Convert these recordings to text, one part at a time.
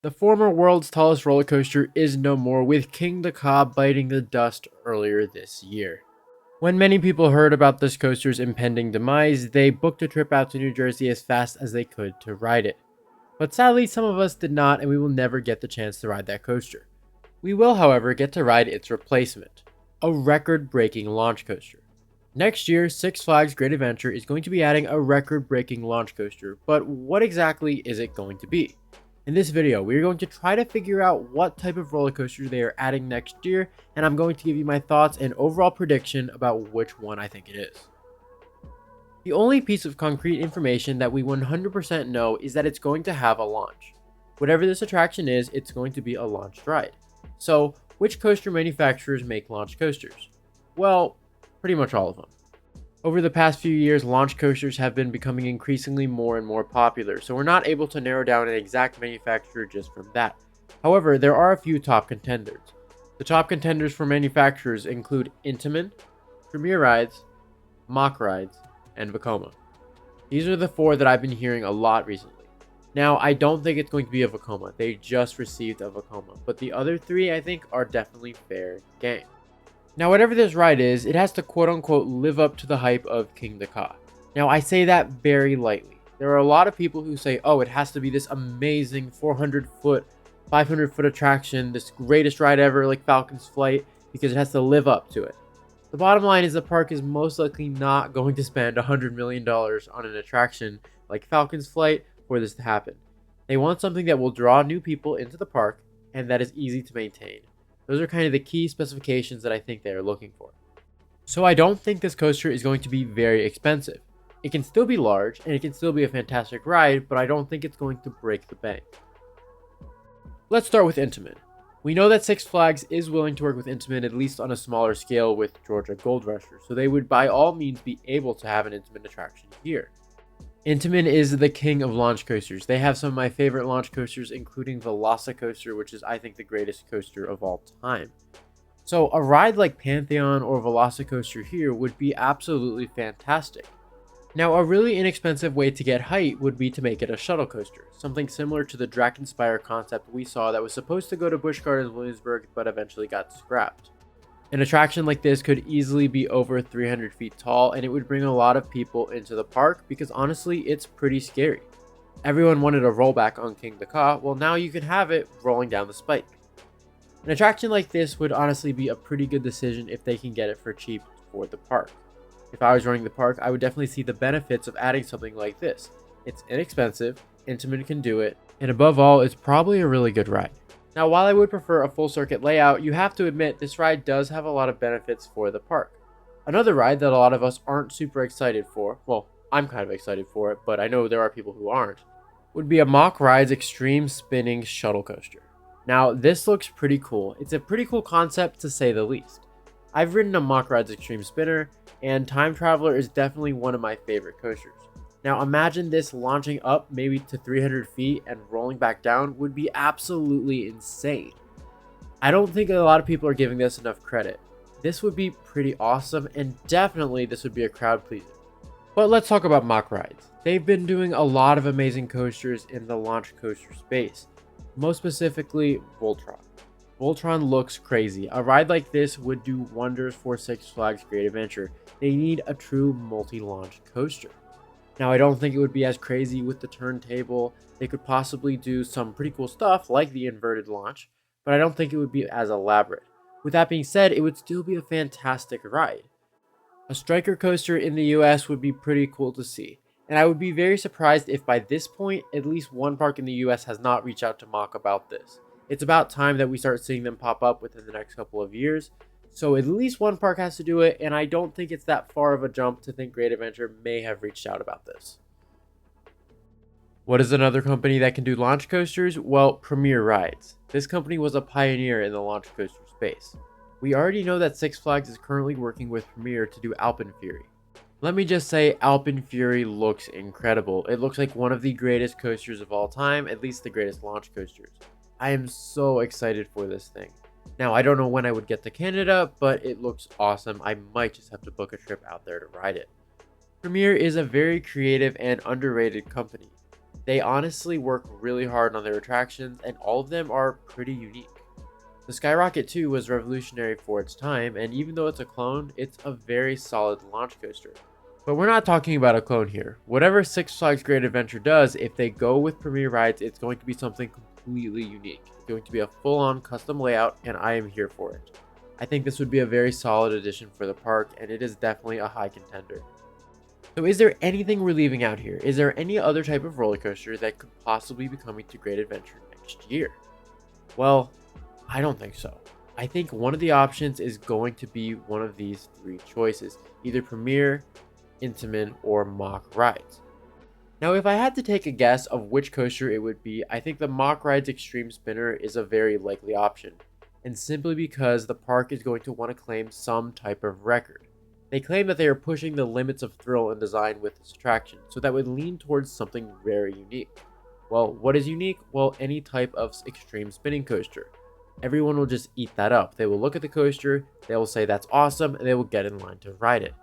The former world's tallest roller coaster is no more, with Kingda biting the dust earlier this year. When many people heard about this coaster's impending demise, they booked a trip out to New Jersey as fast as they could to ride it. But sadly, some of us did not, and we will never get the chance to ride that coaster. We will, however, get to ride its replacement, a record-breaking launch coaster. Next year, Six Flags Great Adventure is going to be adding a record-breaking launch coaster, but what exactly is it going to be? In this video, we are going to try to figure out what type of roller coaster they are adding next year, and I'm going to give you my thoughts and overall prediction about which one I think it is. The only piece of concrete information that we 100% know is that it's going to have a launch. Whatever this attraction is, it's going to be a launched ride. So, which coaster manufacturers make launch coasters? Well, pretty much all of them. Over the past few years, launch coasters have been becoming increasingly more and more popular, so we're not able to narrow down an exact manufacturer just from that. However, there are a few top contenders. The top contenders for manufacturers include Intamin, Premier Rides, Mach Rides, and Vekoma. These are the four that I've been hearing a lot recently. Now, I don't think it's going to be a Vekoma. They just received a Vekoma, but the other three I think are definitely fair game. Now, whatever this ride is, it has to quote-unquote live up to the hype of Kingda. Now, I say that very lightly. There are a lot of people who say, oh, it has to be this amazing 400-foot, 500-foot attraction, this greatest ride ever like Falcon's Flight, because it has to live up to it. The bottom line is the park is most likely not going to spend $100 million on an attraction like Falcon's Flight for this to happen. They want something that will draw new people into the park and that is easy to maintain. Those are kind of the key specifications that I think they are looking for. So I don't think this coaster is going to be very expensive. It can still be large and it can still be a fantastic ride, but I don't think it's going to break the bank. Let's start with Intamin. We know that Six Flags is willing to work with Intamin at least on a smaller scale with Georgia Gold Rusher, so they would by all means be able to have an Intamin attraction here. Intamin is the king of launch coasters. They have some of my favorite launch coasters, including Velocicoaster, which is, I think, the greatest coaster of all time. So a ride like Pantheon or Velocicoaster here would be absolutely fantastic. Now, a really inexpensive way to get height would be to make it a shuttle coaster, something similar to the Drakenspire concept we saw that was supposed to go to Busch Gardens Williamsburg but eventually got scrapped. An attraction like this could easily be over 300 feet tall, and it would bring a lot of people into the park because honestly, it's pretty scary. Everyone wanted a rollback on Kingda, well now you can have it rolling down the spike. An attraction like this would honestly be a pretty good decision if they can get it for cheap for the park. If I was running the park, I would definitely see the benefits of adding something like this. It's inexpensive, Intamin can do it, and above all, it's probably a really good ride. Now, while I would prefer a full circuit layout, you have to admit this ride does have a lot of benefits for the park. Another ride that a lot of us aren't super excited for, well, I'm kind of excited for it, but I know there are people who aren't, would be a Mach Rides Extreme Spinning Shuttle Coaster. Now, this looks pretty cool. It's a pretty cool concept to say the least. I've ridden a Mach Rides Extreme Spinner, and Time Traveler is definitely one of my favorite coasters. Now imagine this launching up maybe to 300 feet and rolling back down would be absolutely insane. I don't think a lot of people are giving this enough credit. This would be pretty awesome, and definitely this would be a crowd pleaser. But let's talk about Mach Rides. They've been doing a lot of amazing coasters in the launch coaster space. Most specifically, Voltron. Voltron looks crazy. A ride like this would do wonders for Six Flags Great Adventure. They need a true multi-launch coaster. Now, I don't think it would be as crazy with the turntable. They could possibly do some pretty cool stuff like the inverted launch, but I don't think it would be as elaborate. With that being said, it would still be a fantastic ride. A striker coaster in the US would be pretty cool to see, and I would be very surprised if by this point, at least one park in the US has not reached out to Mach about this. It's about time that we start seeing them pop up within the next couple of years. So at least one park has to do it, and I don't think it's that far of a jump to think Great Adventure may have reached out about this. What is another company that can do launch coasters? Well, Premier Rides. This company was a pioneer in the launch coaster space. We already know that Six Flags is currently working with Premier to do Alpenfury. Let me just say, Alpenfury looks incredible. It looks like one of the greatest coasters of all time, at least the greatest launch coasters. I am so excited for this thing. Now, I don't know when I would get to Canada, but it looks awesome. I might just have to book a trip out there to ride it. Premier is a very creative and underrated company. They honestly work really hard on their attractions, and all of them are pretty unique. The Skyrocket 2 was revolutionary for its time, and even though it's a clone, it's a very solid launch coaster. But we're not talking about a clone here. Whatever Six Flags Great Adventure does, if they go with Premier Rides, it's going to be something completely unique. It's going to be a full-on custom layout, and I am here for it. I think this would be a very solid addition for the park, and it is definitely a high contender. So is there anything we're leaving out here? Is there any other type of roller coaster that could possibly be coming to Great Adventure next year? Well, I don't think so. I think one of the options is going to be one of these three choices, either Premier, Intamin, or Mock Rides. Now, if I had to take a guess of which coaster it would be, I think the Mock Rides Extreme Spinner is a very likely option, and simply because the park is going to want to claim some type of record. They claim that they are pushing the limits of thrill and design with this attraction, so that would lean towards something very unique. Well, what is unique? Well, any type of extreme spinning coaster. Everyone will just eat that up. They will look at the coaster, they will say that's awesome, and they will get in line to ride it.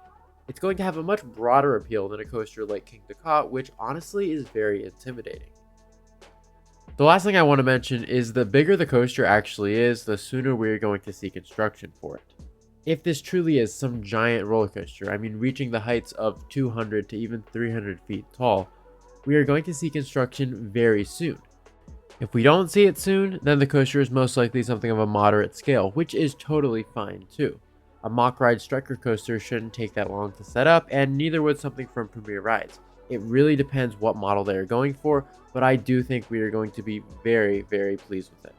It's going to have a much broader appeal than a coaster like Kingda, which honestly is very intimidating. The last thing I want to mention is the bigger the coaster actually is, the sooner we're going to see construction for it. If this truly is some giant roller coaster, I mean reaching the heights of 200 to even 300 feet tall, we are going to see construction very soon. If we don't see it soon, then the coaster is most likely something of a moderate scale, which is totally fine too. A Mock Ride Striker coaster shouldn't take that long to set up, and neither would something from Premier Rides. It really depends what model they are going for, but I do think we are going to be very, very pleased with it.